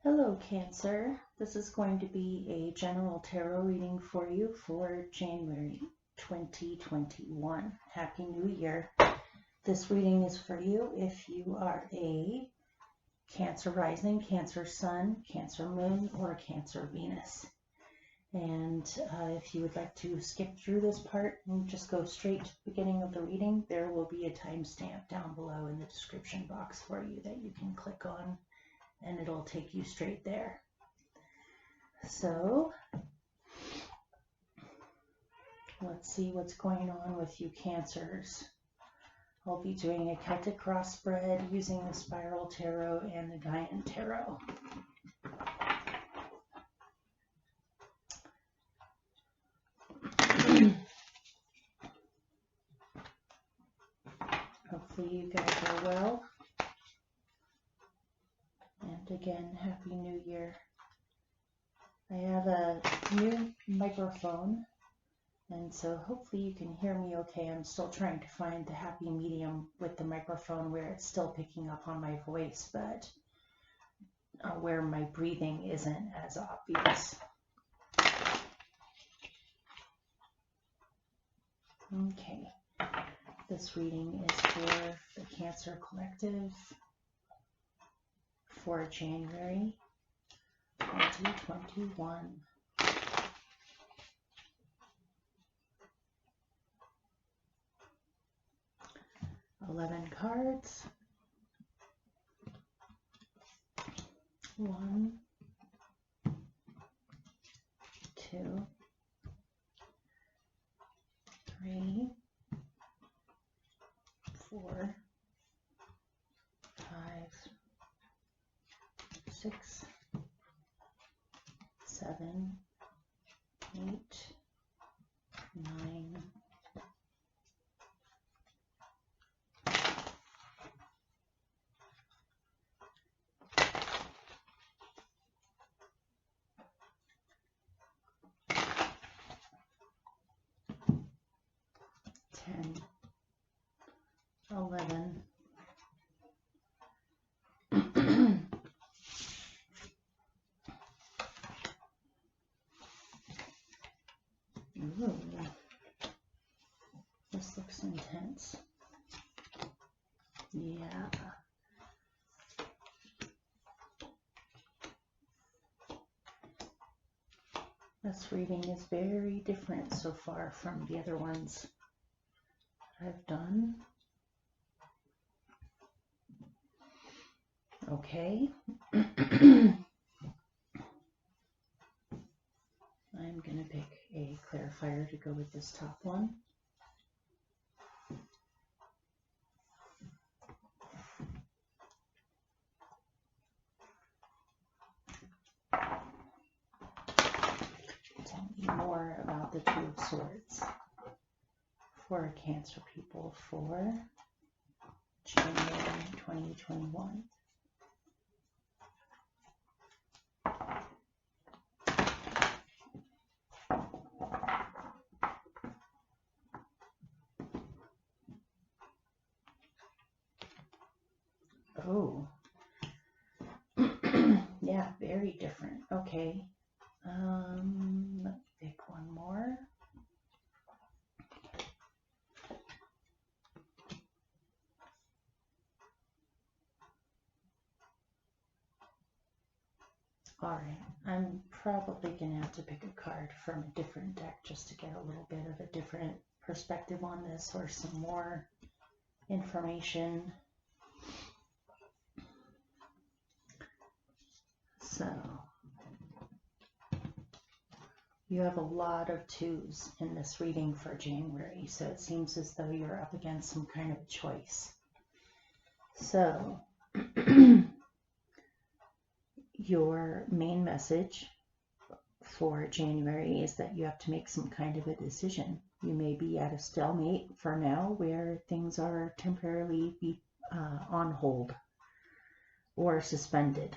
Hello, Cancer. This is going to be a general tarot reading for you for January 2021. Happy New Year. This reading is for you if you are a Cancer rising, Cancer sun, Cancer moon, or Cancer Venus. And if you would like to skip through this part and just go straight to the beginning of the reading, there will be a timestamp down below in the description box for you that you can click on, and it'll take you straight there. So let's see what's going on with you Cancers. I'll be doing a Celtic cross spread using the Spiral Tarot and the Gaian Tarot. Hopefully you guys are well. And again, Happy New Year. I have a new microphone, and so hopefully you can hear me okay. I'm still trying to find the happy medium with the microphone where it's still picking up on my voice, but where my breathing isn't as obvious. Okay, this reading is for the Cancer Collective for January 2021. $11 cards. 1, 2, 3, 4, 5, 6, 7, 8, 9, 10, 11. Ooh, this looks intense. Yeah. This reading is very different so far from the other ones I've done. Okay. I'm going to pick a clarifier to go with this top one. Tell me more about the Two of Swords for Cancer people for January 2021. Oh, yeah, very different. Okay, let me pick one more. All right, I'm probably gonna have to pick a card from a different deck just to get a little bit of a different perspective on this, or some more information. So you have a lot of twos in this reading for January, so it seems as though you're up against some kind of choice. So your main message for January is that you have to make some kind of a decision. You may be at a stalemate for now where things are temporarily on hold or suspended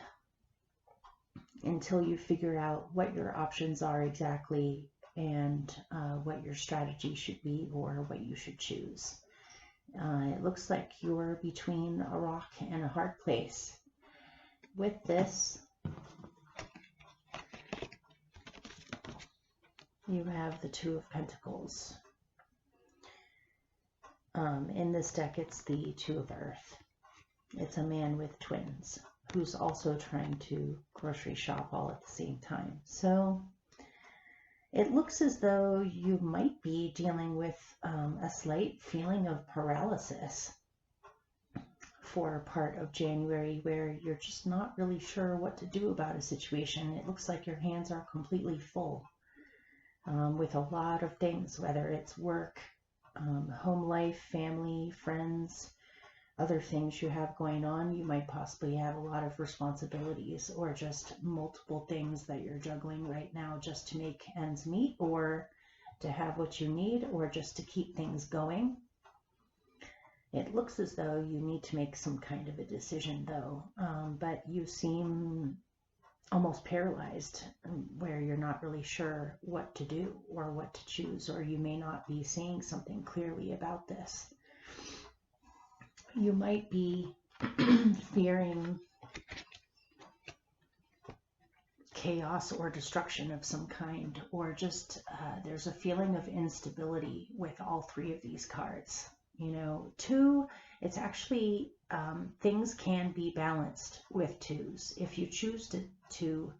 until you figure out what your options are exactly and what your strategy should be or what you should choose. It looks like you're between a rock and a hard place. With this, you have the Two of Pentacles. In this deck, it's the Two of Earth. It's a man with twins who's also trying to grocery shop all at the same time. So it looks as though you might be dealing with a slight feeling of paralysis for part of January, where you're just not really sure what to do about a situation. It looks like your hands are completely full with a lot of things, whether it's work, home life, family, friends, other things you have going on. You might possibly have a lot of responsibilities or just multiple things that you're juggling right now just to make ends meet, or to have what you need, or just to keep things going. It looks as though you need to make some kind of a decision though, but you seem almost paralyzed, where you're not really sure what to do or what to choose, or you may not be seeing something clearly about this. You might be fearing chaos or destruction of some kind, or just there's a feeling of instability with all three of these cards. You know, two, it's actually, things can be balanced with twos. If you choose to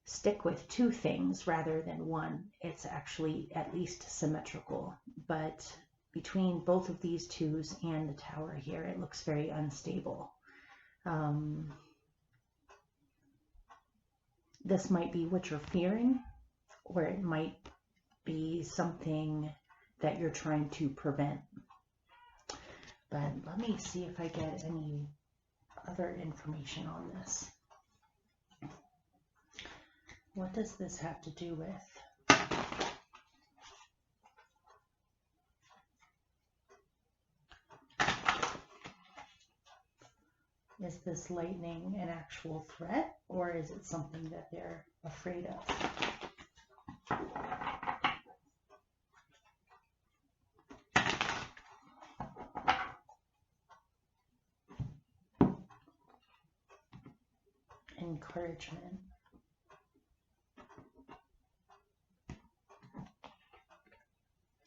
stick with two things rather than one, it's actually at least symmetrical. But between both of these twos and the Tower here, it looks very unstable. This might be what you're fearing, or it might be something that you're trying to prevent. But let me see if I get any other information on this. What does this have to do with? Is this lightning an actual threat, or is it something that they're afraid of? Encouragement.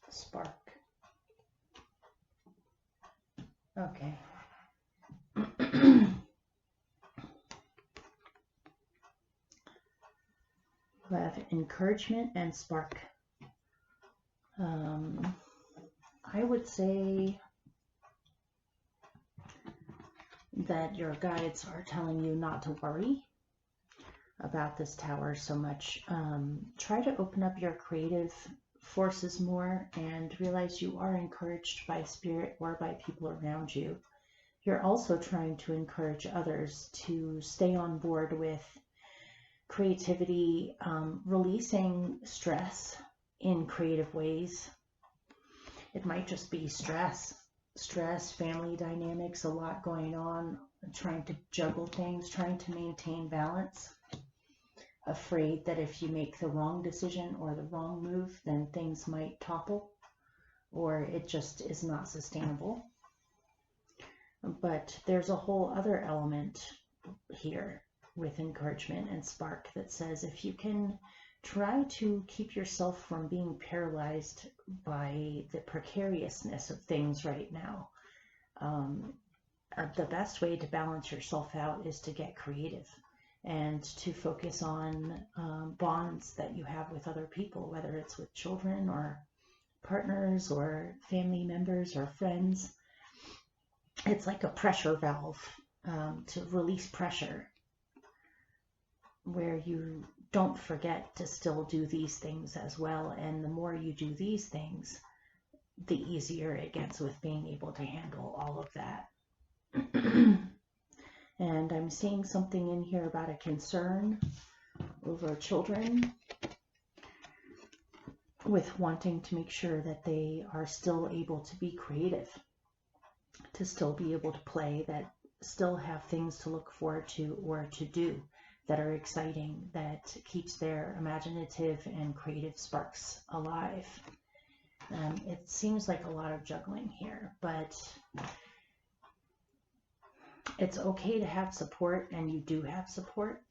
Spark. Okay. We have encouragement and spark. I would say that your guides are telling you not to worry about this Tower so much. Try to open up your creative forces more and realize you are encouraged by spirit or by people around you. You're also trying to encourage others to stay on board with creativity, releasing stress in creative ways. It might just be stress, family dynamics, a lot going on, trying to juggle things, trying to maintain balance, afraid that if you make the wrong decision or the wrong move, then things might topple, or it just is not sustainable. But there's a whole other element here with encouragement and spark that says if you can try to keep yourself from being paralyzed by the precariousness of things right now, the best way to balance yourself out is to get creative and to focus on bonds that you have with other people, whether it's with children or partners or family members or friends. It's like a pressure valve to release pressure, where you don't forget to still do these things as well. And the more you do these things, the easier it gets with being able to handle all of that. And I'm seeing something in here about a concern over children, with wanting to make sure that they are still able to be creative, to still be able to play, that still have things to look forward to or to do that are exciting, that keeps their imaginative and creative sparks alive. It seems like a lot of juggling here, but it's okay to have support, and you do have support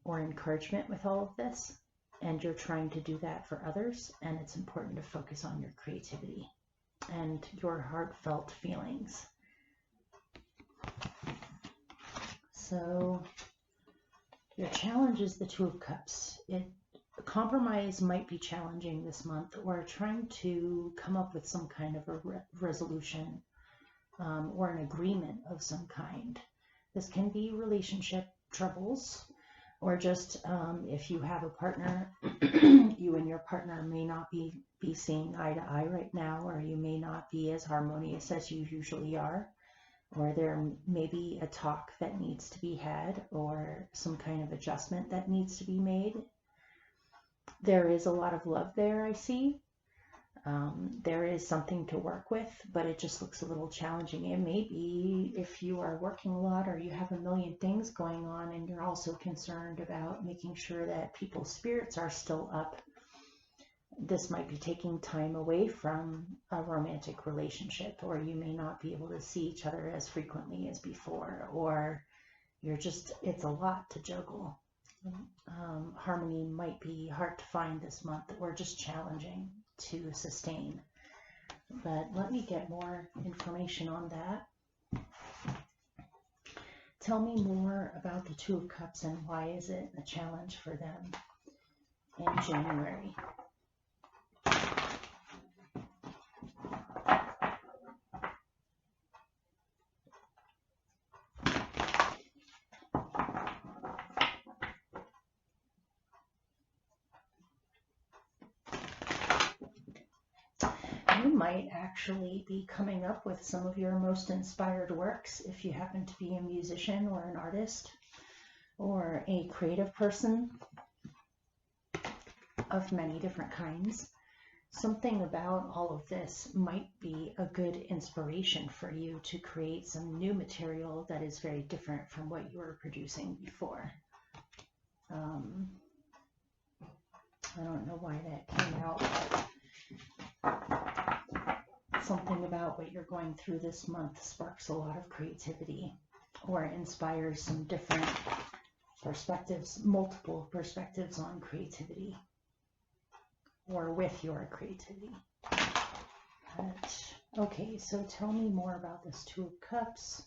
or encouragement with all of this. and you're trying to do that for others, and it's important to focus on your creativity and your heartfelt feelings. So your challenge is the Two of Cups. Compromise might be challenging this month, or trying to come up with some kind of a resolution or an agreement of some kind. This can be relationship troubles, or just if you have a partner, you and your partner may not be seeing eye to eye right now, or you may not be as harmonious as you usually are, or there may be a talk that needs to be had, or some kind of adjustment that needs to be made. There is a lot of love there, I see. There is something to work with, but it just looks a little challenging. It may be if you are working a lot, or you have a million things going on, and you're also concerned about making sure that people's spirits are still up. This might be taking time away from a romantic relationship, or you may not be able to see each other as frequently as before, or it's a lot to juggle. Harmony might be hard to find this month, or just challenging to sustain. But let me get more information on that. Tell me more about the Two of Cups, and why is it a challenge for them in January? You might actually be coming up with some of your most inspired works if you happen to be a musician or an artist or a creative person of many different kinds. Something about all of this might be a good inspiration for you to create some new material that is very different from what you were producing before. I don't know why that came out, but something about what you're going through this month sparks a lot of creativity, or inspires some different perspectives, multiple perspectives on creativity, or with your creativity. But, okay, so tell me more about this Two of Cups.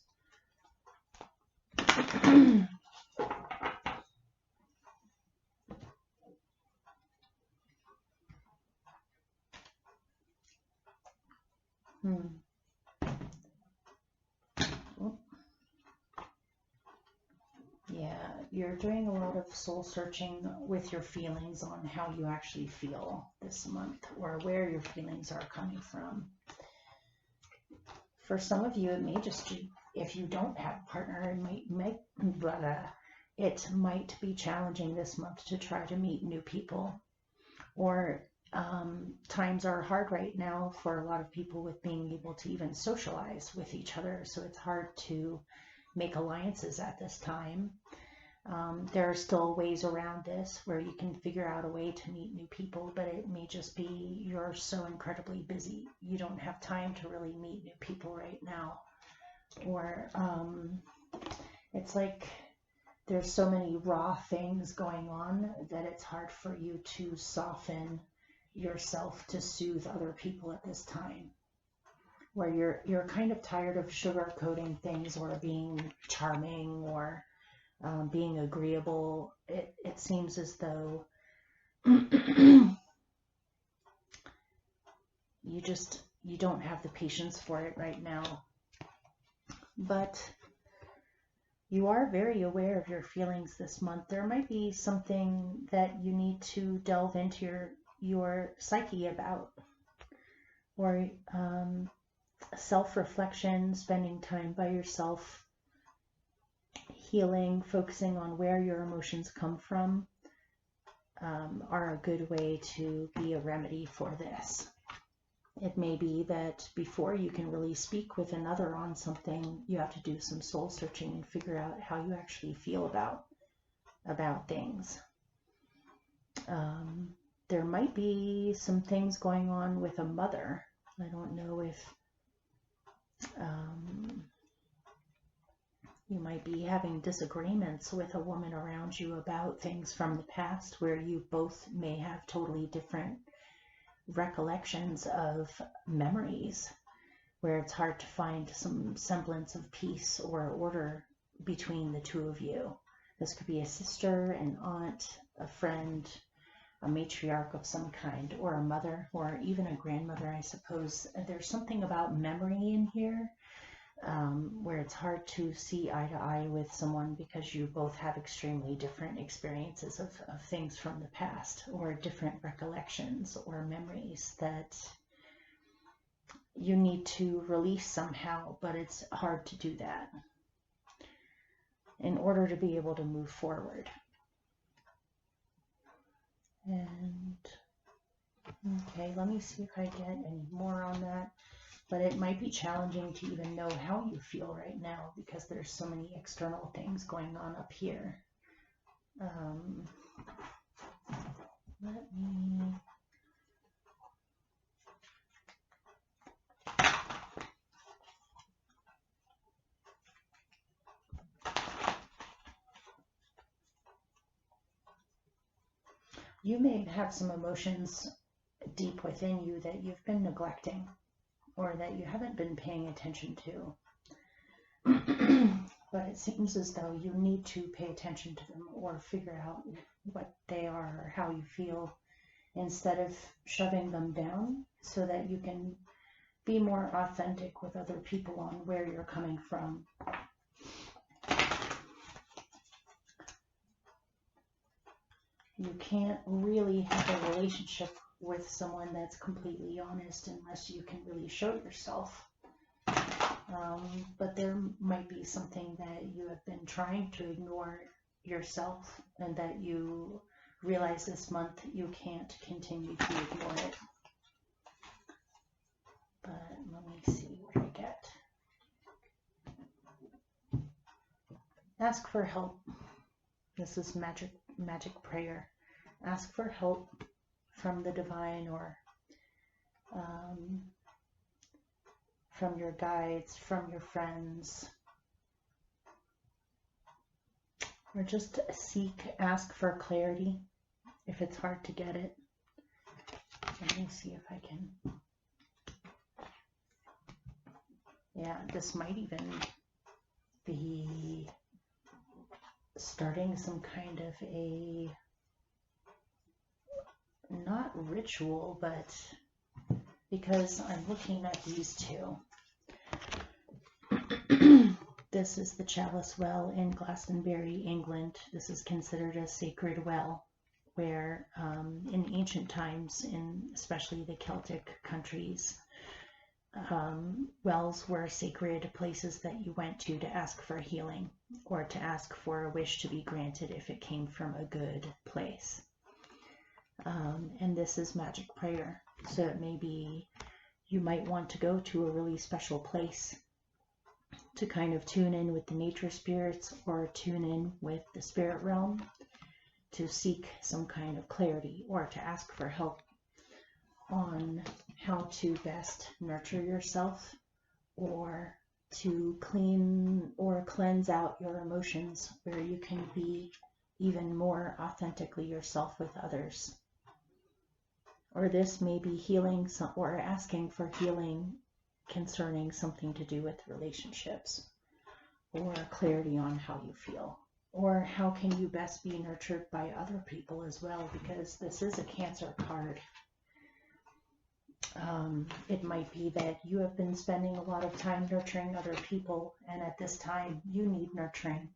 Yeah, you're doing a lot of soul searching with your feelings on how you actually feel this month, or where your feelings are coming from. For some of you, it may just be, if you don't have a partner, it might be challenging this month to try to meet new people, or times are hard right now for a lot of people with being able to even socialize with each other, so it's hard to make alliances at this time. There are still ways around this where you can figure out a way to meet new people, but it may just be you're so incredibly busy you don't have time to really meet new people right now, or it's like there's so many raw things going on that it's hard for you to soften yourself to soothe other people at this time, where you're kind of tired of sugarcoating things, or being charming, or being agreeable. It seems as though you don't have the patience for it right now. But you are very aware of your feelings this month. There might be something that you need to delve into your psyche about, or self-reflection, spending time by yourself, healing, focusing on where your emotions come from, are a good way to be a remedy for this. It may be that before you can really speak with another on something, you have to do some soul searching and figure out how you actually feel about things. There might be some things going on with a mother. I don't know if You might be having disagreements with a woman around you about things from the past where you both may have totally different recollections of memories, where it's hard to find some semblance of peace or order between the two of you. This could be a sister, an aunt, a friend, a matriarch of some kind, or a mother, or even a grandmother, I suppose. There's something about memory in here where it's hard to see eye to eye with someone because you both have extremely different experiences of things from the past, or different recollections or memories that you need to release somehow, but it's hard to do that in order to be able to move forward. And okay, let me see if I get any more on that. But it might be challenging to even know how you feel right now because there's so many external things going on up here. Let me... You may have some emotions deep within you that you've been neglecting or that you haven't been paying attention to. But it seems as though you need to pay attention to them or figure out what they are or how you feel instead of shoving them down, so that you can be more authentic with other people on where you're coming from. You can't really have a relationship with someone that's completely honest unless you can really show yourself. But there might be something that you have been trying to ignore yourself and that you realize this month you can't continue to ignore it. But let me see what I get. Ask for help. This is magic prayer. Ask for help from the divine or from your guides, from your friends, or just ask for clarity if it's hard to get it. Let me see if I can. Yeah, this might even be starting some kind of a, not ritual, but because I'm looking at these two. This is the Chalice Well in Glastonbury, England. This is considered a sacred well where in ancient times, in especially the Celtic countries, wells were sacred places that you went to ask for healing or to ask for a wish to be granted if it came from a good place. And this is magic prayer. So it may be you might want to go to a really special place to kind of tune in with the nature spirits or tune in with the spirit realm to seek some kind of clarity or to ask for help on how to best nurture yourself or to clean or cleanse out your emotions where you can be even more authentically yourself with others. Or this may be healing or asking for healing concerning something to do with relationships or clarity on how you feel. Or how can you best be nurtured by other people as well, because this is a Cancer card. It might be that you have been spending a lot of time nurturing other people, and at this time you need nurturing.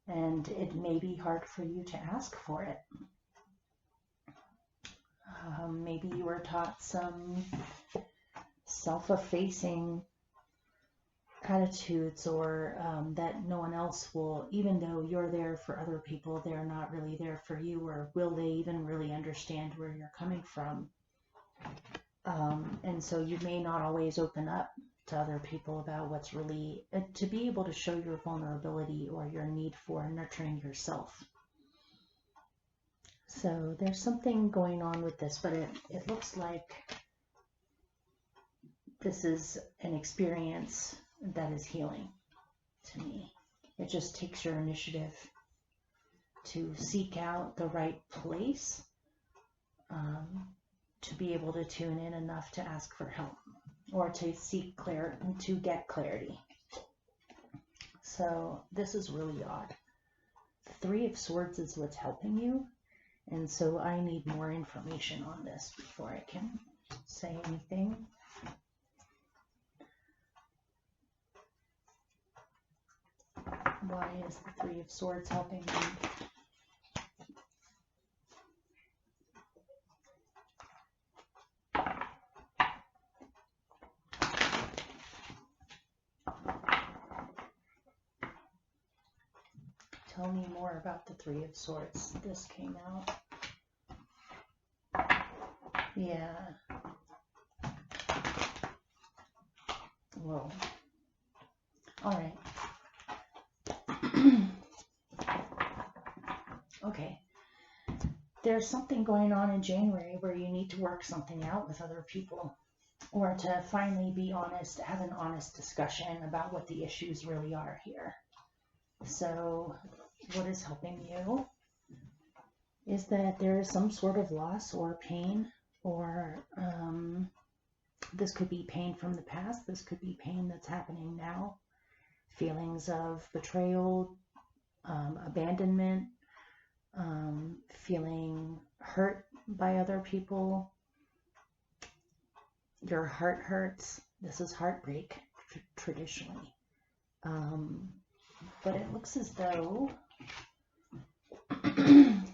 And it may be hard for you to ask for it. Maybe you were taught some self-effacing attitudes, or that no one else will, even though you're there for other people, they're not really there for you, or will they even really understand where you're coming from? And so you may not always open up to other people about what's really, to be able to show your vulnerability or your need for nurturing yourself. So there's something going on with this, but it looks like this is an experience that is healing to me. It just takes your initiative to seek out the right place, to be able to tune in enough to ask for help or to seek to get clarity. So this is really odd. The Three of Swords is what's helping you, and so I need more information on this before I can say anything. Why is the Three of Swords helping me? Tell me more about the Three of Swords. This came out. Yeah. Whoa. All right. Okay. There's something going on in January where you need to work something out with other people, or to finally be honest, have an honest discussion about what the issues really are here. So what is helping you is that there is some sort of loss or pain, or this could be pain from the past, this could be pain that's happening now, feelings of betrayal, abandonment, feeling hurt by other people. Your heart hurts. This is heartbreak traditionally. But it looks as though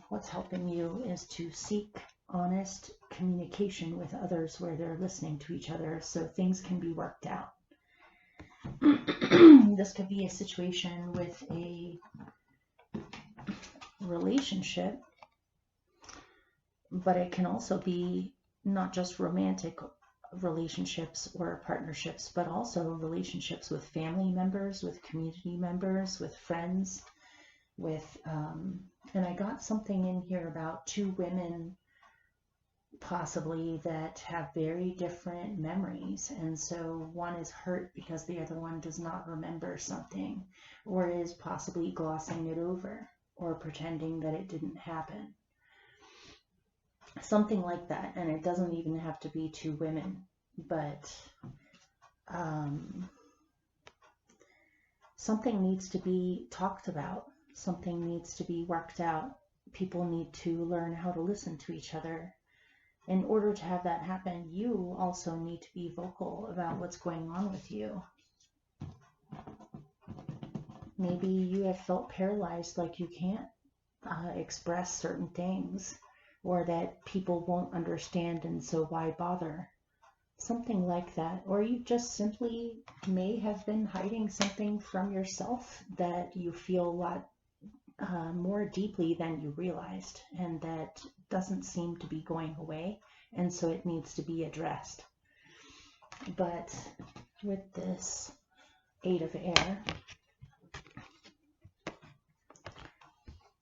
what's helping you is to seek honest communication with others where they're listening to each other so things can be worked out. This could be a situation with a relationship, but it can also be not just romantic relationships or partnerships, but also relationships with family members, with community members, with friends, with and I got something in here about two women possibly that have very different memories, and so one is hurt because the other one does not remember something, or is possibly glossing it over or pretending that it didn't happen. Something like that. And it doesn't even have to be two women, but something needs to be talked about. Something needs to be worked out. People need to learn how to listen to each other. In order to have that happen, you also need to be vocal about what's going on with you. Maybe you have felt paralyzed, like you can't express certain things, or that people won't understand, and so why bother? Something like that. Or you just simply may have been hiding something from yourself that you feel a lot more deeply than you realized, and that doesn't seem to be going away, and so it needs to be addressed. But with this Eight of Air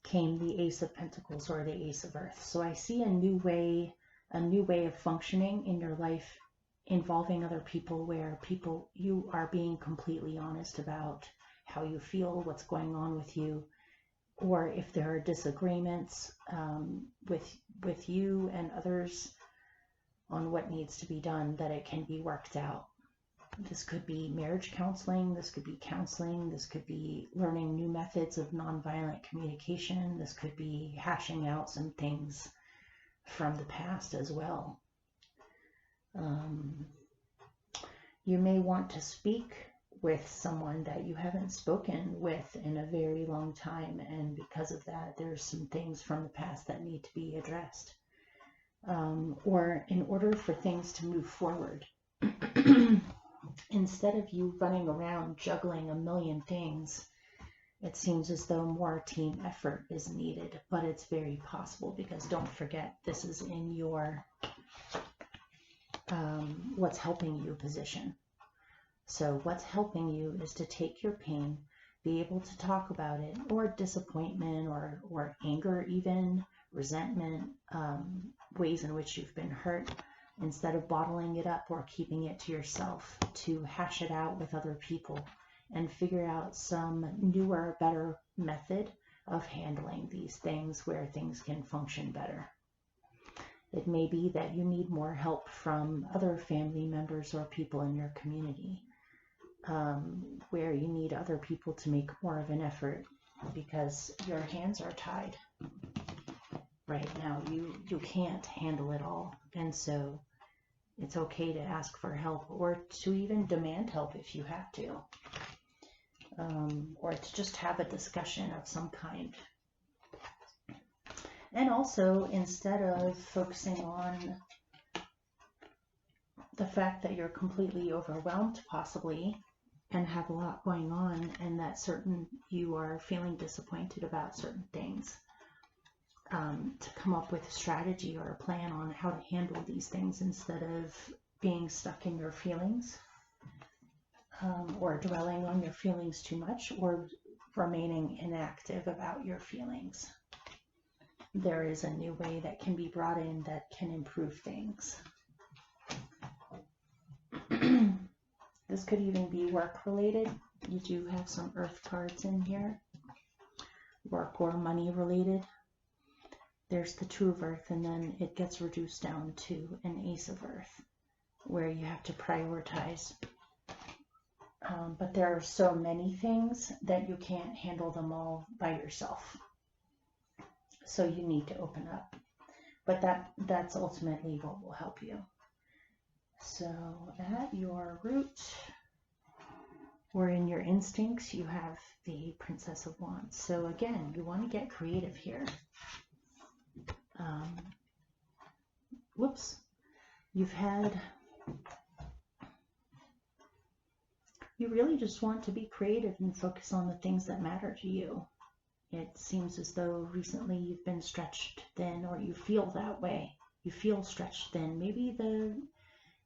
came the Ace of Pentacles, or the Ace of Earth. So I see a new way of functioning in your life involving other people, where you are being completely honest about how you feel, what's going on with you, or if there are disagreements with you and others on what needs to be done, that it can be worked out. This could be marriage counseling, this could be counseling, this could be learning new methods of nonviolent communication, this could be hashing out some things from the past as well. You may want to speak with someone that you haven't spoken with in a very long time, and because of that, there's some things from the past that need to be addressed. Or in order for things to move forward, instead of you running around juggling a million things, it seems as though more team effort is needed, but it's very possible, because don't forget, this is in your what's helping you position. So what's helping you is to take your pain, be able to talk about it, or disappointment, or anger, even resentment, ways in which you've been hurt, instead of bottling it up or keeping it to yourself, to hash it out with other people and figure out some newer, better method of handling these things where things can function better. It may be that you need more help from other family members or people in your community, where you need other people to make more of an effort because your hands are tied. Right now, you can't handle it all, and so it's okay to ask for help or to even demand help if you have to, or to just have a discussion of some kind. And also, instead of focusing on the fact that you're completely overwhelmed possibly and have a lot going on and that you are feeling disappointed about certain things, to come up with a strategy or a plan on how to handle these things instead of being stuck in your feelings, or dwelling on your feelings too much, or remaining inactive about your feelings. There is a new way that can be brought in that can improve things. This could even be work related. You do have some earth cards in here. Work or money related. There's the Two of Earth, and then it gets reduced down to an Ace of Earth, where you have to prioritize. But there are so many things that you can't handle them all by yourself. So you need to open up. But that's ultimately what will help you. So at your root, or in your instincts, you have the Princess of Wands. So again, you want to get creative here. You really just want to be creative and focus on the things that matter to you. It seems as though recently you've been stretched thin, or you feel that way. You feel stretched thin. Maybe the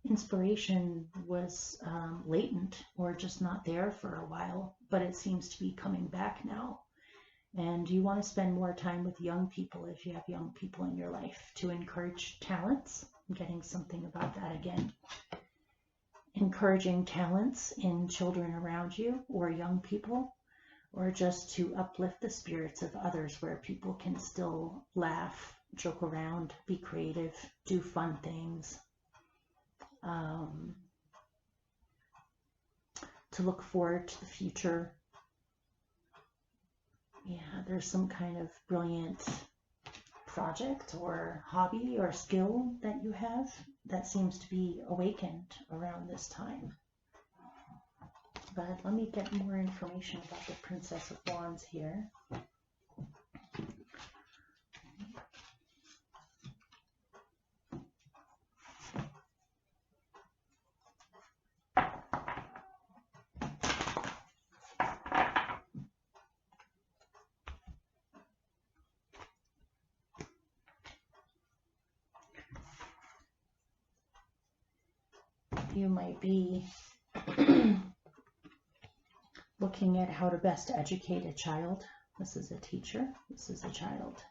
inspiration was latent or just not there for a while, but it seems to be coming back now. And you want to spend more time with young people if you have young people in your life, to encourage talents. I'm getting something about that again. Encouraging talents in children around you or young people, or just to uplift the spirits of others where people can still laugh, joke around, be creative, do fun things. To look forward to the future. Yeah, there's some kind of brilliant project or hobby or skill that you have that seems to be awakened around this time. But let me get more information about the Princess of Wands here. You might be looking at how to best educate a child. This is a teacher. This is a child.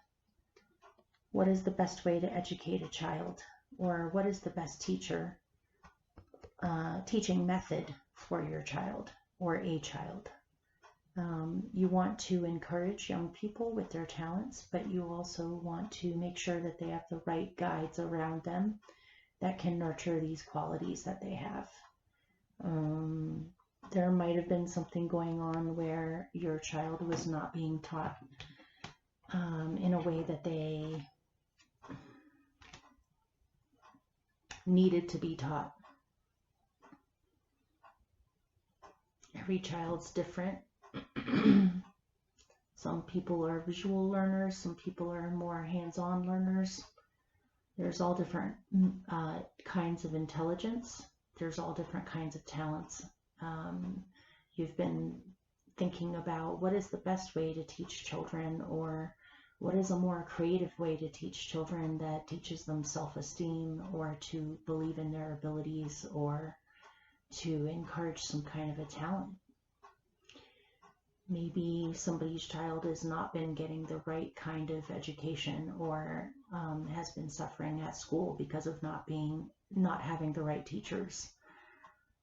What is the best way to educate a child? Or what is the best teaching method for your child or a child? You want to encourage young people with their talents, but you also want to make sure that they have the right guides around them that can nurture these qualities that they have. There might have been something going on where your child was not being taught in a way that they needed to be taught. Every child's different. Some people are visual learners, some people are more hands-on learners. There's all different kinds of intelligence. There's all different kinds of talents. You've been thinking about what is the best way to teach children, or what is a more creative way to teach children that teaches them self-esteem, or to believe in their abilities, or to encourage some kind of a talent. Maybe somebody's child has not been getting the right kind of education, or has been suffering at school because of not having the right teachers,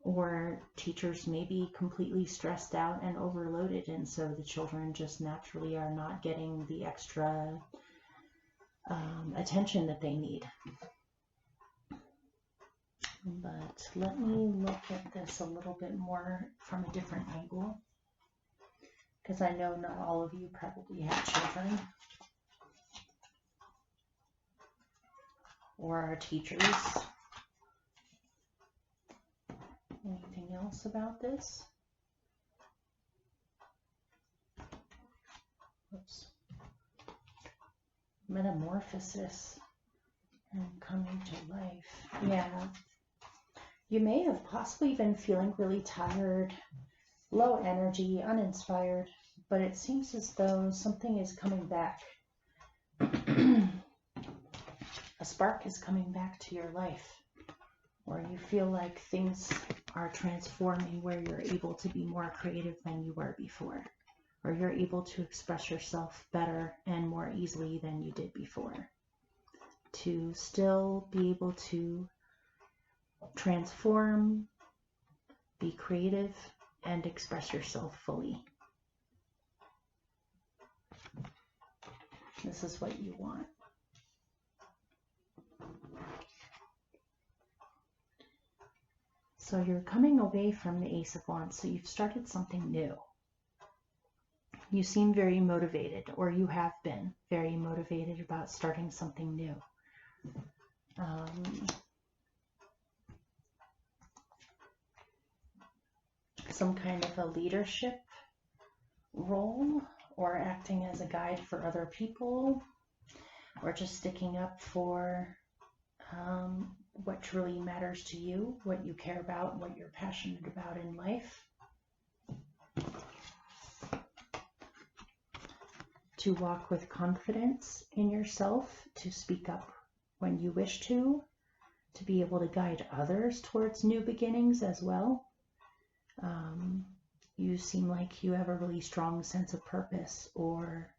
or teachers may be completely stressed out and overloaded, and so the children just naturally are not getting the extra attention that they need. But let me look at this a little bit more from a different angle, because I know not all of you probably have children or are teachers. Anything else about this? Oops. Metamorphosis and coming to life. Yeah. You may have possibly been feeling really tired, low energy, uninspired, but it seems as though something is coming back. A spark is coming back to your life, where you feel like things are transforming, where you're able to be more creative than you were before, or you're able to express yourself better and more easily than you did before, to still be able to transform, be creative, and express yourself fully. This is what you want. So you're coming away from the Ace of Wands, so you've started something new. You seem very motivated, or you have been very motivated about starting something new. Some kind of a leadership role, or acting as a guide for other people, or just sticking up for what truly matters to you, what you care about, what you're passionate about in life. To walk with confidence in yourself, to speak up when you wish to be able to guide others towards new beginnings as well. You seem like you have a really strong sense of purpose or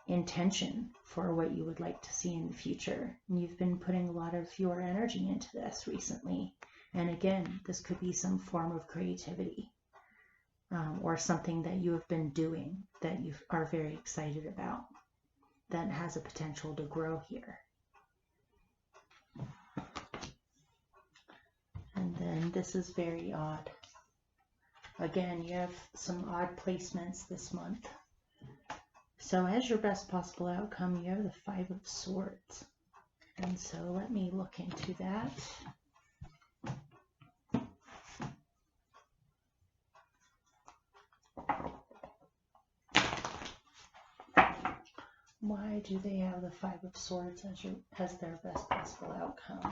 intention for what you would like to see in the future. And you've been putting a lot of your energy into this recently. And again, this could be some form of creativity, or something that you have been doing that you are very excited about, that has a potential to grow here. And then this is very odd. Again, you have some odd placements this month. So as your best possible outcome, you have the Five of Swords. And so let me look into that. Why do they have the Five of Swords as their best possible outcome?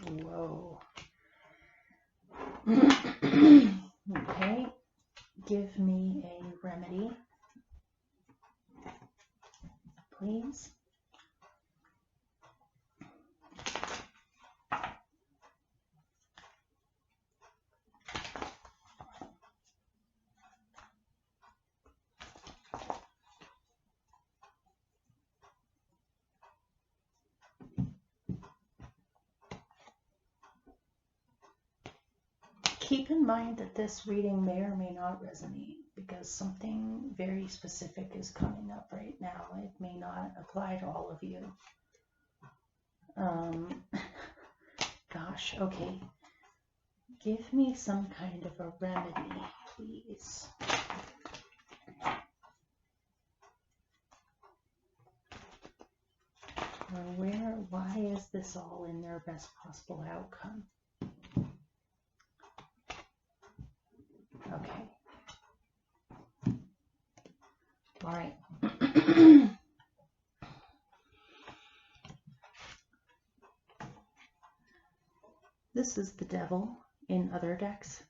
Whoa. Okay, give me a remedy, please. Keep in mind that this reading may or may not resonate, because something very specific is coming up right now. It may not apply to all of you. Gosh, okay. Give me some kind of a remedy, please. Or why is this all in their best possible outcome? Okay. All right. This is the Devil in other decks.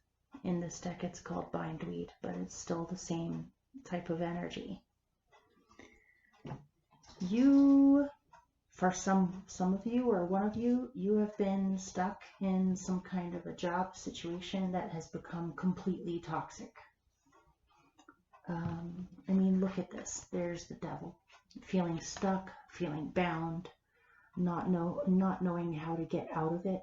In this deck, it's called Bindweed, but it's still the same type of energy. You For some of you, or one of you, you have been stuck in some kind of a job situation that has become completely toxic. I mean, look at this. There's the devil. Feeling stuck, feeling bound, not knowing how to get out of it.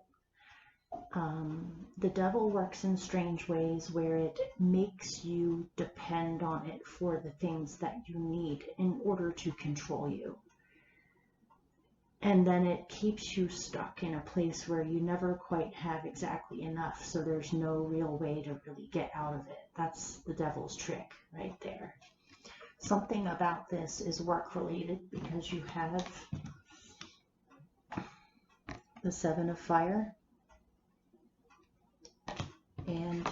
The devil works in strange ways where it makes you depend on it for the things that you need in order to control you. And then it keeps you stuck in a place where you never quite have exactly enough, so there's no real way to really get out of it. That's the devil's trick right there. Something about this is work related because you have the Seven of Fire and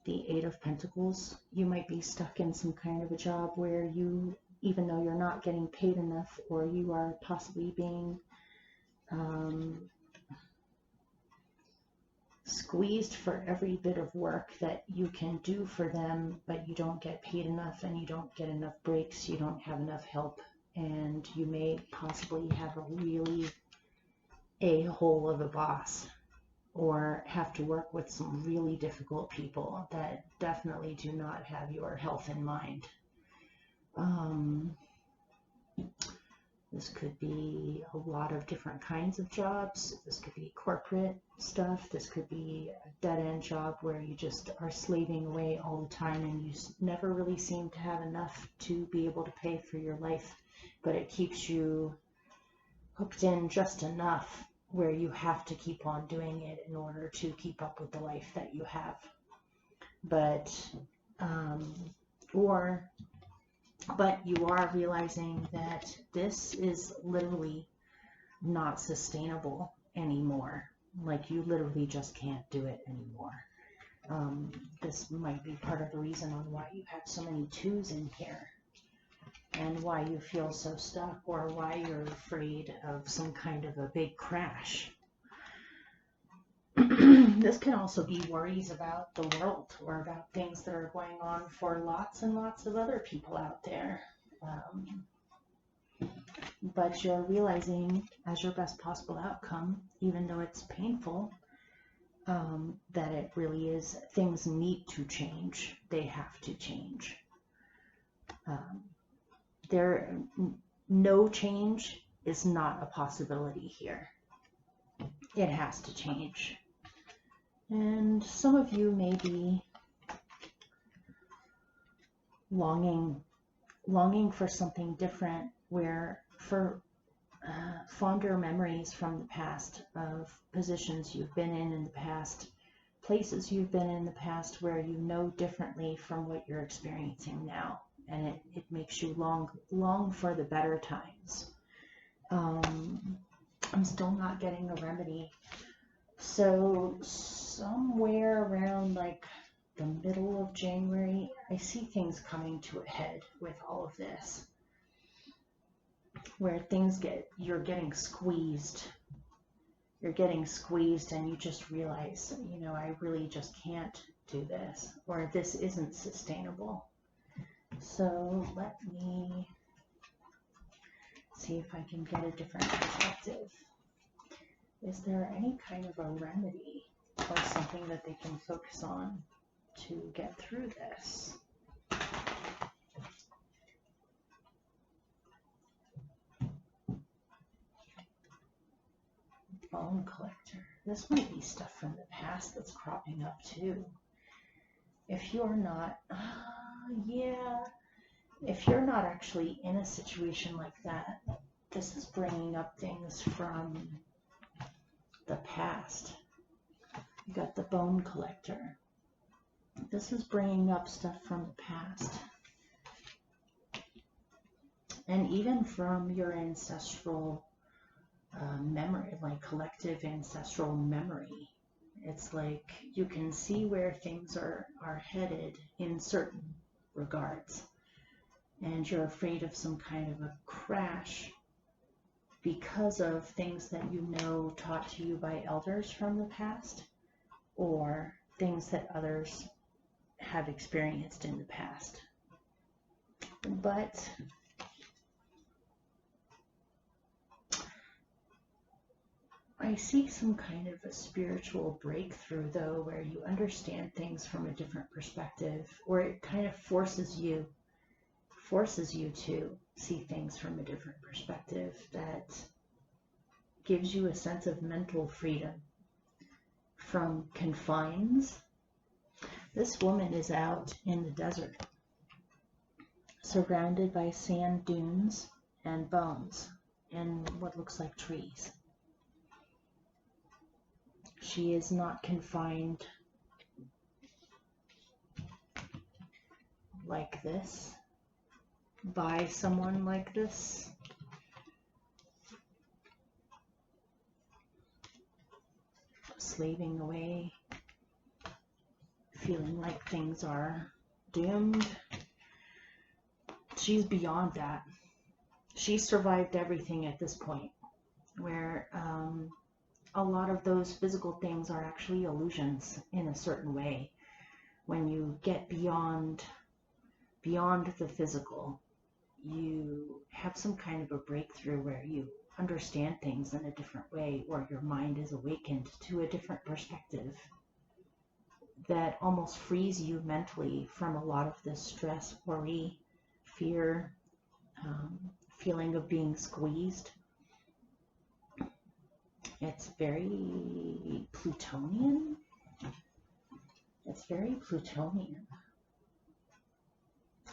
the Eight of Pentacles. You might be stuck in some kind of a job where you, even though you're not getting paid enough, or you are possibly being squeezed for every bit of work that you can do for them, but you don't get paid enough and you don't get enough breaks, you don't have enough help, and you may possibly have a really a-hole of a boss, or have to work with some really difficult people that definitely do not have your health in mind. This could be a lot of different kinds of jobs. This could be corporate stuff. This could be a dead-end job where you just are slaving away all the time and you never really seem to have enough to be able to pay for your life, but it keeps you hooked in just enough where you have to keep on doing it in order to keep up with the life that you have. But you are realizing that this is literally not sustainable anymore. Like, you literally just can't do it anymore. This might be part of the reason on why you have so many twos in here, and why you feel so stuck, or why you're afraid of some kind of a big crash. This can also be worries about the world, or about things that are going on for lots and lots of other people out there. But you're realizing, as your best possible outcome, even though it's painful, that it really is, things need to change. They have to change. No change is not a possibility here. It has to change. And some of you may be longing for something different, where for fonder memories from the past of positions you've been in the past, places you've been in the past, where you know differently from what you're experiencing now, and it makes you long for the better times. I'm still not getting a remedy. So somewhere around like the middle of January, I see things coming to a head with all of this, where you're getting squeezed. You're getting squeezed and you just realize, I really just can't do this, or this isn't sustainable. So let me see if I can get a different perspective. Is there any kind of a remedy or something that they can focus on to get through this? Bone collector. This might be stuff from the past that's cropping up too. If you're not, if you're not actually in a situation like that, this is bringing up things from the past. You got the bone collector. This is bringing up stuff from the past. And even from your ancestral memory, like collective ancestral memory. It's like you can see where things are headed in certain regards. And you're afraid of some kind of a crash because of things that you know taught to you by elders from the past, or things that others have experienced in the past. But I see some kind of a spiritual breakthrough, though, where you understand things from a different perspective, or it kind of forces you to see things from a different perspective that gives you a sense of mental freedom from confines. This woman is out in the desert, surrounded by sand dunes and bones and what looks like trees. She is not confined like this by someone like this. Slaving away, feeling like things are doomed. She's beyond that. She's survived everything at this point, where a lot of those physical things are actually illusions in a certain way. When you get beyond the physical, you have some kind of a breakthrough where you understand things in a different way, or your mind is awakened to a different perspective that almost frees you mentally from a lot of this stress, worry, fear, feeling of being squeezed. It's very Plutonian. It's very Plutonian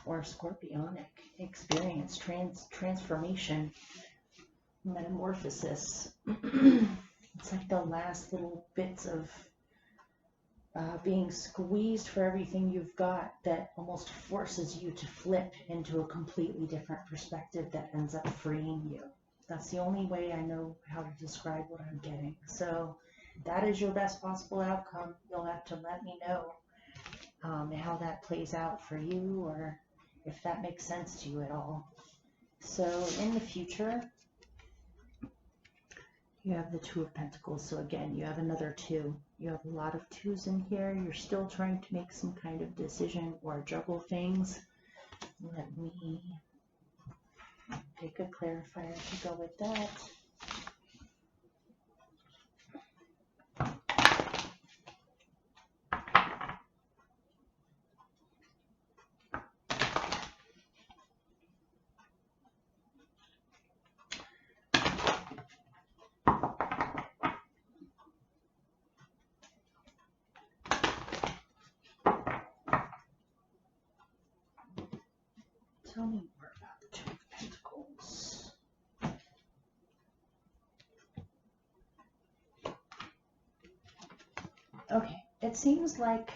or Scorpionic experience, transformation, metamorphosis. It's like the last little bits of being squeezed for everything you've got that almost forces you to flip into a completely different perspective that ends up freeing you. That's the only way I know how to describe what I'm getting. So that is your best possible outcome. You'll have to let me know how that plays out for you, or if that makes sense to you at all. So in the future, you have the Two of Pentacles. So again, you have another two. You have a lot of twos in here. You're still trying to make some kind of decision or juggle things. Let me pick a clarifier to go with that. Tell me more about the Two of Pentacles. Okay, it seems like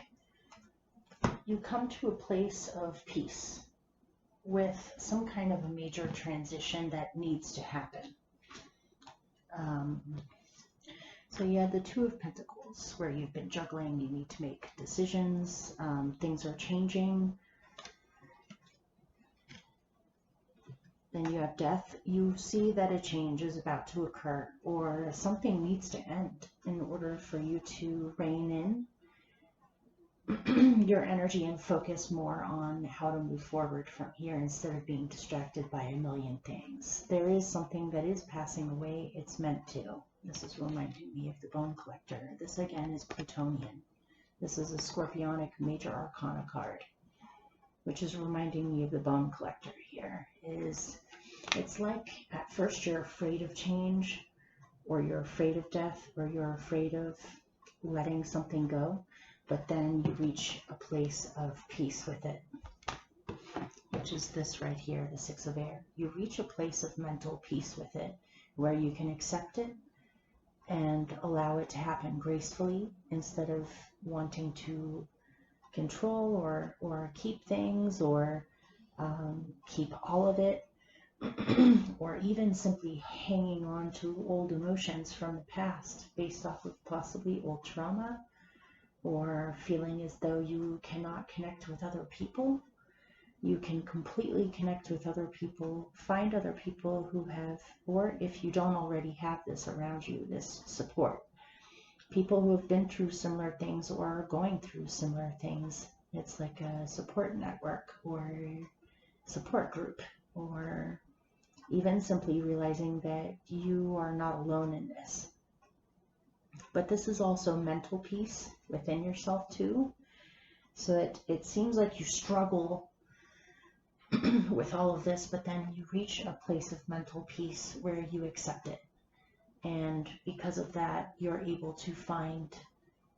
you come to a place of peace with some kind of a major transition that needs to happen. So you have the Two of Pentacles, where you've been juggling, you need to make decisions, things are changing. Then you have Death. You see that a change is about to occur, or something needs to end in order for you to rein in your energy and focus more on how to move forward from here instead of being distracted by a million things. There is something that is passing away. It's meant to. This is reminding me of the Bone Collector. This again is Plutonian. This is a Scorpionic Major Arcana card, which is reminding me of the Bone Collector here. It's like at first you're afraid of change, or you're afraid of death, or you're afraid of letting something go, but then you reach a place of peace with it, which is this right here, the Six of Air. You reach a place of mental peace with it, where you can accept it and allow it to happen gracefully instead of wanting to control or keep things, or keep all of it, or even simply hanging on to old emotions from the past based off of possibly old trauma, or feeling as though you cannot connect with other people. You can completely connect with other people, find other people who have, or if you don't already have this around you, this support. People who have been through similar things or are going through similar things. It's like a support network or support group, or even simply realizing that you are not alone in this. But this is also mental peace within yourself too. So it seems like you struggle with all of this, but then you reach a place of mental peace where you accept it. And because of that, you're able to find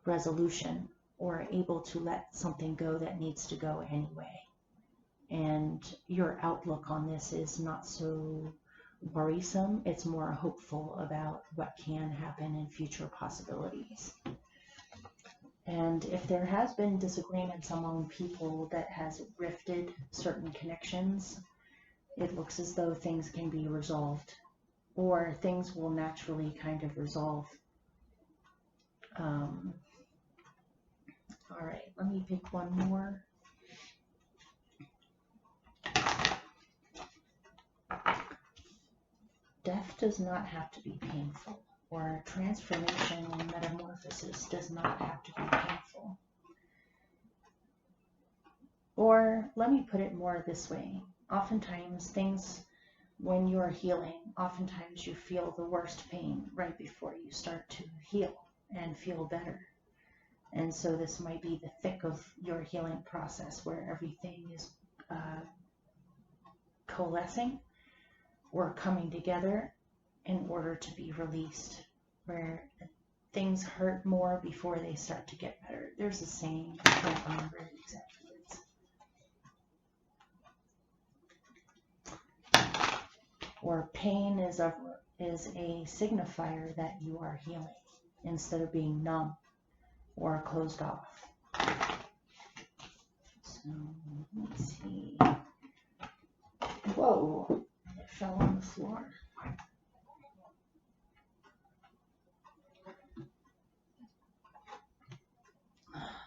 resolution or able to let something go that needs to go anyway. And your outlook on this is not so worrisome. It's more hopeful about what can happen in future possibilities. And if there has been disagreements among people that has rifted certain connections, it looks as though things can be resolved, or things will naturally kind of resolve. All right, let me pick one more. Death does not have to be painful, or transformation and metamorphosis does not have to be painful. Or let me put it more this way. Oftentimes things, when you're healing, oftentimes you feel the worst pain right before you start to heal and feel better. And so this might be the thick of your healing process where everything is coalescing or coming together in order to be released, where things hurt more before they start to get better. There's a saying, I can't remember it exactly. Or pain is a signifier that you are healing instead of being numb or closed off. So let me see. Whoa, it fell on the floor.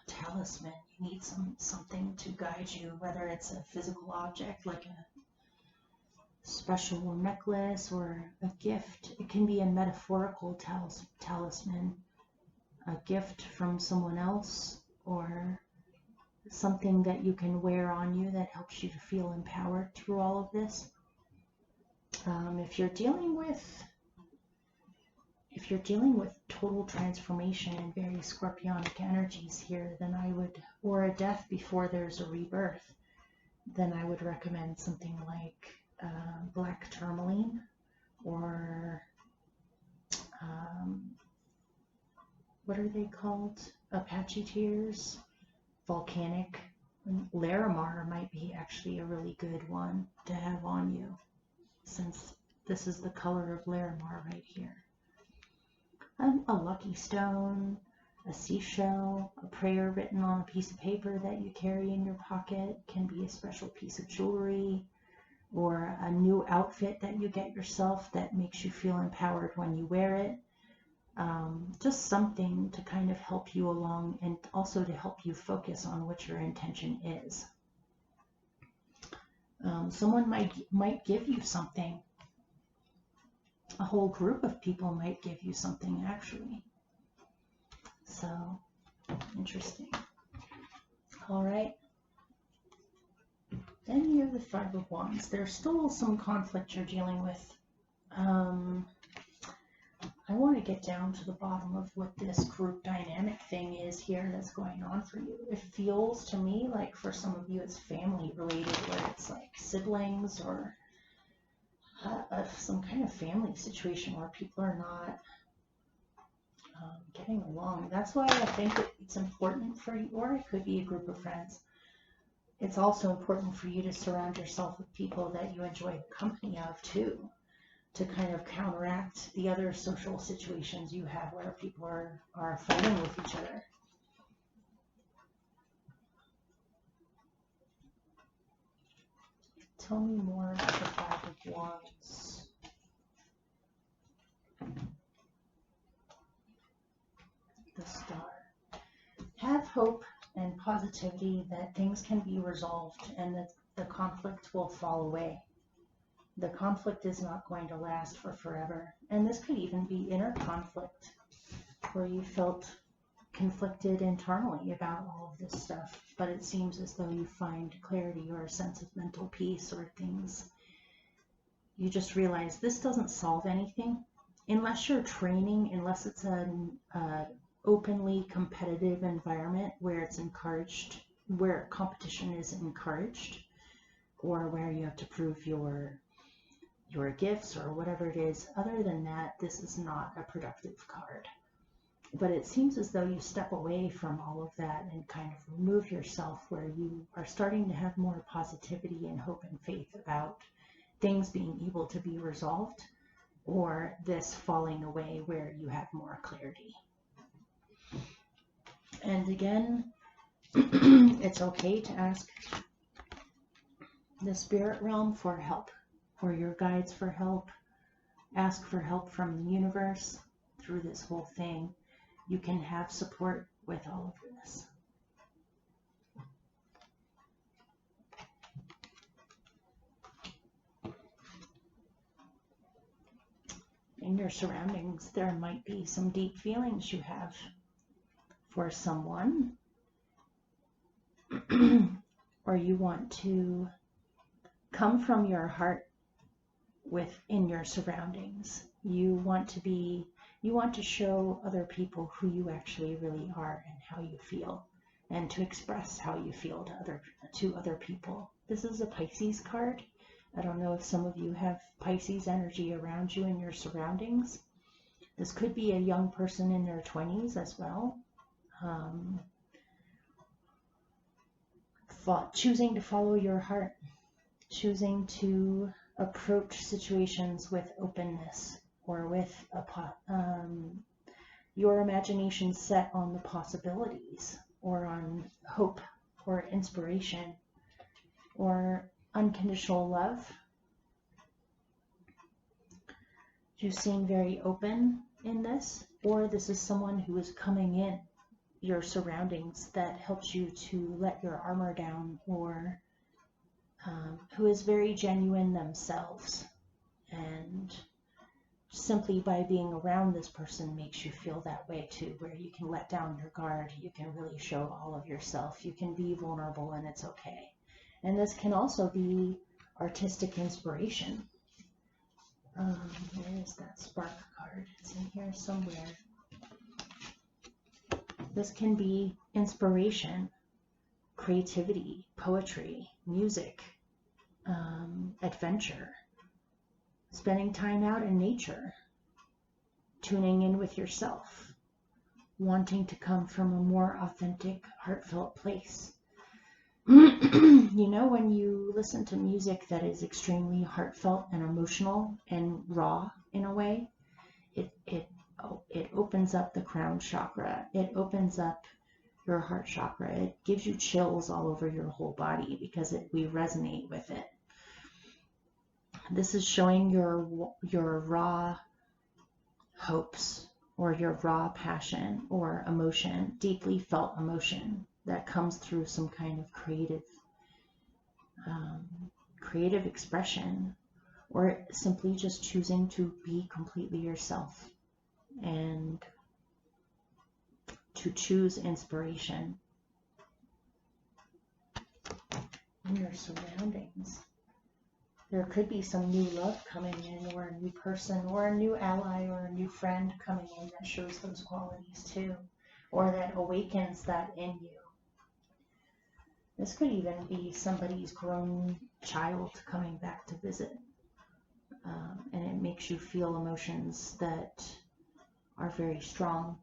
Talisman, you need something to guide you, whether it's a physical object like a special necklace or a gift. It can be a metaphorical talisman, a gift from someone else, or something that you can wear on you that helps you to feel empowered through all of this. If you're dealing with total transformation and very scorpionic energies here, then I would, or a death before there's a rebirth, then I would recommend something like black tourmaline, or what are they called? Apache tears, volcanic. Larimar might be actually a really good one to have on you, since this is the color of Larimar right here. A lucky stone, a seashell, a prayer written on a piece of paper that you carry in your pocket can be a special piece of jewelry, or a new outfit that you get yourself that makes you feel empowered when you wear it. Just something to kind of help you along and also to help you focus on what your intention is. Someone might give you something. A whole group of people might give you something, actually. So, interesting. All right. Then you have the Five of Wands. There's still some conflict you're dealing with. I want to get down to the bottom of what this group dynamic thing is here that's going on for you. It feels to me like for some of you it's family related, where it's like siblings or some kind of family situation where people are not getting along. That's why I think it's important for you, or it could be a group of friends. It's also important for you to surround yourself with people that you enjoy the company of too, to kind of counteract the other social situations you have where people are fighting with each other. Tell me more about the Five of Wands. The Star. Have hope and positivity that things can be resolved and that the conflict will fall away. The conflict is not going to last for forever. And this could even be inner conflict, where you felt conflicted internally about all of this stuff, but it seems as though you find clarity or a sense of mental peace, or things. You just realize this doesn't solve anything. unless you're training, unless it's an openly competitive environment where it's encouraged, where competition is encouraged, or where you have to prove your gifts or whatever it is, other than that, this is not a productive card. But it seems as though you step away from all of that and kind of remove yourself, where you are starting to have more positivity and hope and faith about things being able to be resolved, or this falling away where you have more clarity. And again, it's okay to ask the spirit realm for help, or your guides for help. Ask for help from the universe through this whole thing. You can have support with all of this. In your surroundings, there might be some deep feelings you have for someone, or you want to come from your heart within your surroundings. You want to show other people who you actually really are and how you feel, and to express how you feel to other people. This is a Pisces card. I don't know if some of you have Pisces energy around you in your surroundings. This could be a young person in their 20s as well. Choosing to follow your heart, choosing to approach situations with openness, or with your imagination set on the possibilities, or on hope, or inspiration, or unconditional love. You seem very open in this, or this is someone who is coming in your surroundings that helps you to let your armor down, or who is very genuine themselves, and simply by being around this person makes you feel that way too, where you can let down your guard, you can really show all of yourself, you can be vulnerable, and it's okay. And this can also be artistic inspiration. Where is that spark card? It's in here somewhere. This can be inspiration, creativity, poetry, music, adventure, spending time out in nature, tuning in with yourself, wanting to come from a more authentic, heartfelt place. You know, when you listen to music that is extremely heartfelt and emotional and raw in a way, it opens up the crown chakra. It opens up your heart chakra. It gives you chills all over your whole body because we resonate with it. This is showing your raw hopes, or your raw passion or emotion, deeply felt emotion that comes through some kind of creative expression, or simply just choosing to be completely yourself and to choose inspiration in your surroundings. There could be some new love coming in, or a new person, or a new ally, or a new friend coming in that shows those qualities too, or that awakens that in you. This could even be somebody's grown child coming back to visit, and it makes you feel emotions that are very strong,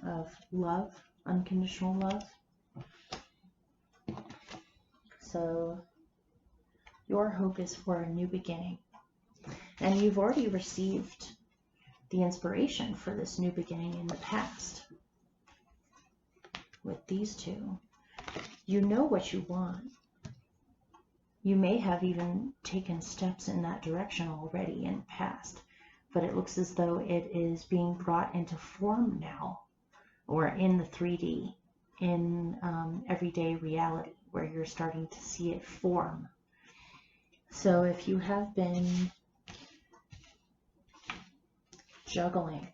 of love, unconditional love. So your hope is for a new beginning, and you've already received the inspiration for this new beginning in the past with these two. You know what you want. You may have even taken steps in that direction already in the past, but it looks as though it is being brought into form now, or in the 3D, in everyday reality, where you're starting to see it form. So if you have been juggling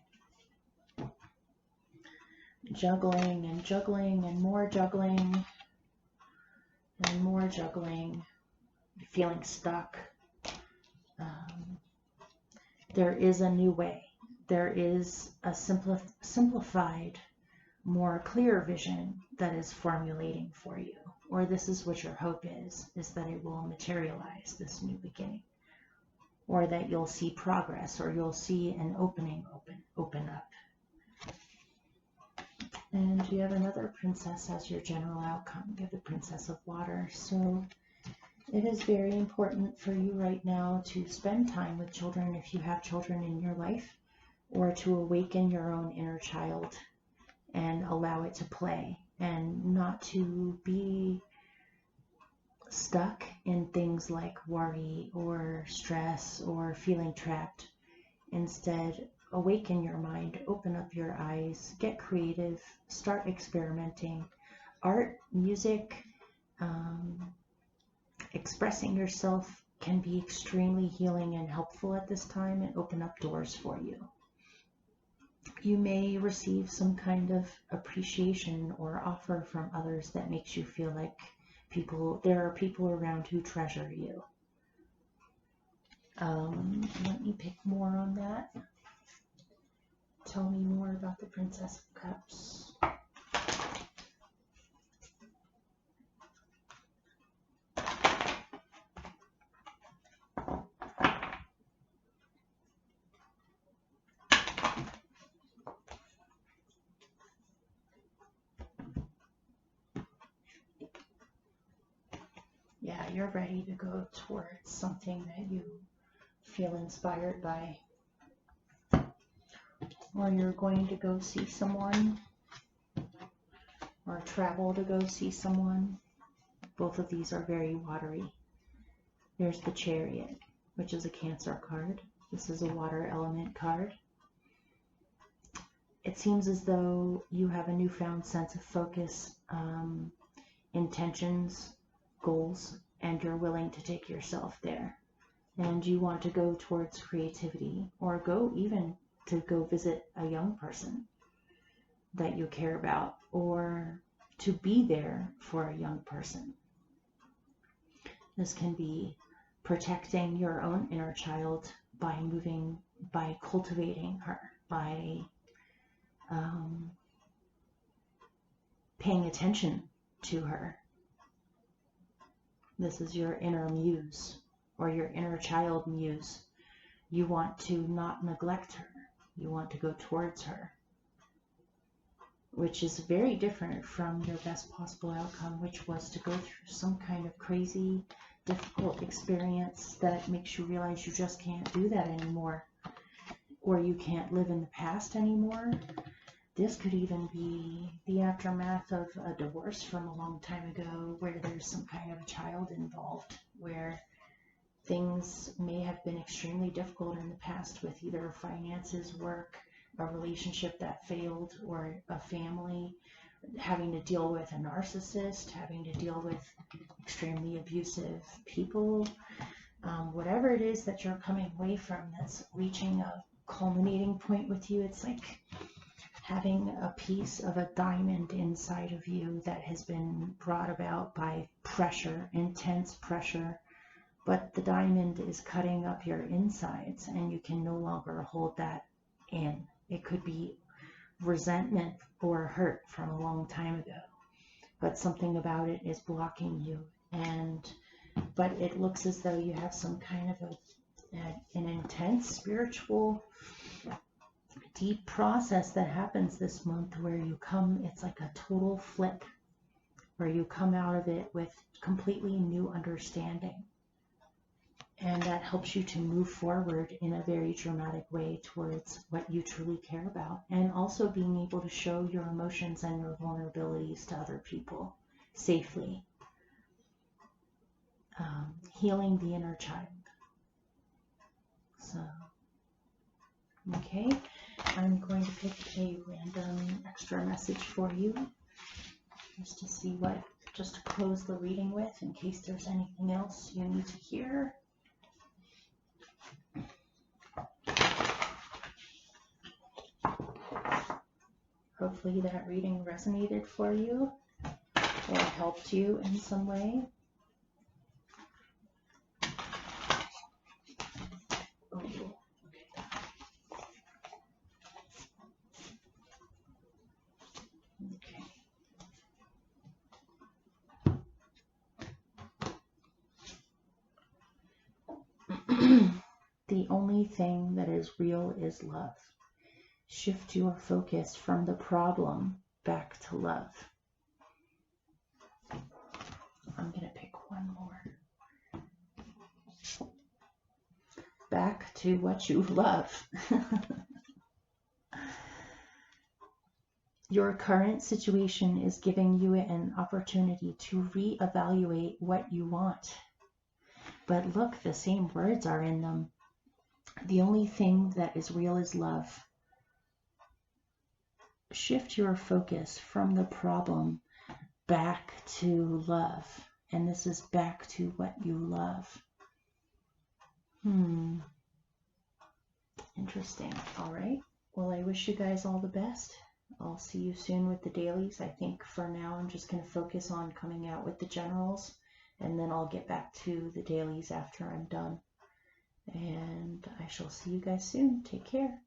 and more juggling and more juggling, feeling stuck, there is a new way. there is a simplified, more clear vision that is formulating for you, or this is what your hope is that it will materialize, this new beginning, or that you'll see progress, or you'll see an opening open up. And you have another princess as your general outcome. You have the Princess of Water. So it is very important for you right now to spend time with children if you have children in your life, or to awaken your own inner child and allow it to play, and not to be stuck in things like worry or stress or feeling trapped. Instead, awaken your mind, open up your eyes, get creative, start experimenting. Art, music, expressing yourself can be extremely healing and helpful at this time and open up doors for you. You may receive some kind of appreciation or offer from others that makes you feel like there are people around who treasure you. Let me pick more on that. Tell me more about the Princess of Cups. Yeah, you're ready to go towards something that you feel inspired by. Or you're going to go see someone, or travel to go see someone. Both of these are very watery. There's the Chariot, which is a Cancer card. This is a water element card. It seems as though you have a newfound sense of focus, intentions, goals, and you're willing to take yourself there. And you want to go towards creativity, or go even to go visit a young person that you care about, or to be there for a young person. This can be protecting your own inner child by cultivating her, by paying attention to her. This is your inner muse, or your inner child muse. You want to not neglect her. You want to go towards her, which is very different from your best possible outcome, which was to go through some kind of crazy, difficult experience that makes you realize you just can't do that anymore, or you can't live in the past anymore. This could even be the aftermath of a divorce from a long time ago, where there's some kind of a child involved, where things may have been extremely difficult in the past with either finances, work, a relationship that failed, or a family, having to deal with a narcissist, having to deal with extremely abusive people. Whatever it is that you're coming away from that's reaching a culminating point with you, it's like having a piece of a diamond inside of you that has been brought about by pressure, intense pressure, but the diamond is cutting up your insides and you can no longer hold that in. It could be resentment or hurt from a long time ago, but something about it is blocking you, but it looks as though you have some kind of an intense spiritual deep process that happens this month, where it's like a total flip, where you come out of it with completely new understanding. And that helps you to move forward in a very dramatic way towards what you truly care about. And also being able to show your emotions and your vulnerabilities to other people safely. Healing the inner child. So, okay. I'm going to pick a random extra message for you. Just to close the reading with, in case there's anything else you need to hear. Hopefully that reading resonated for you or helped you in some way. The only thing that is real is love. Shift your focus from the problem back to love. I'm going to pick one more. Back to what you love. Your current situation is giving you an opportunity to reevaluate what you want. But look, the same words are in them. The only thing that is real is love. Shift your focus from the problem back to love. And this is back to what you love. Interesting. All right. Well, I wish you guys all the best. I'll see you soon with the dailies. I think for now I'm just going to focus on coming out with the generals, and then I'll get back to the dailies after I'm done. And I shall see you guys soon. Take care.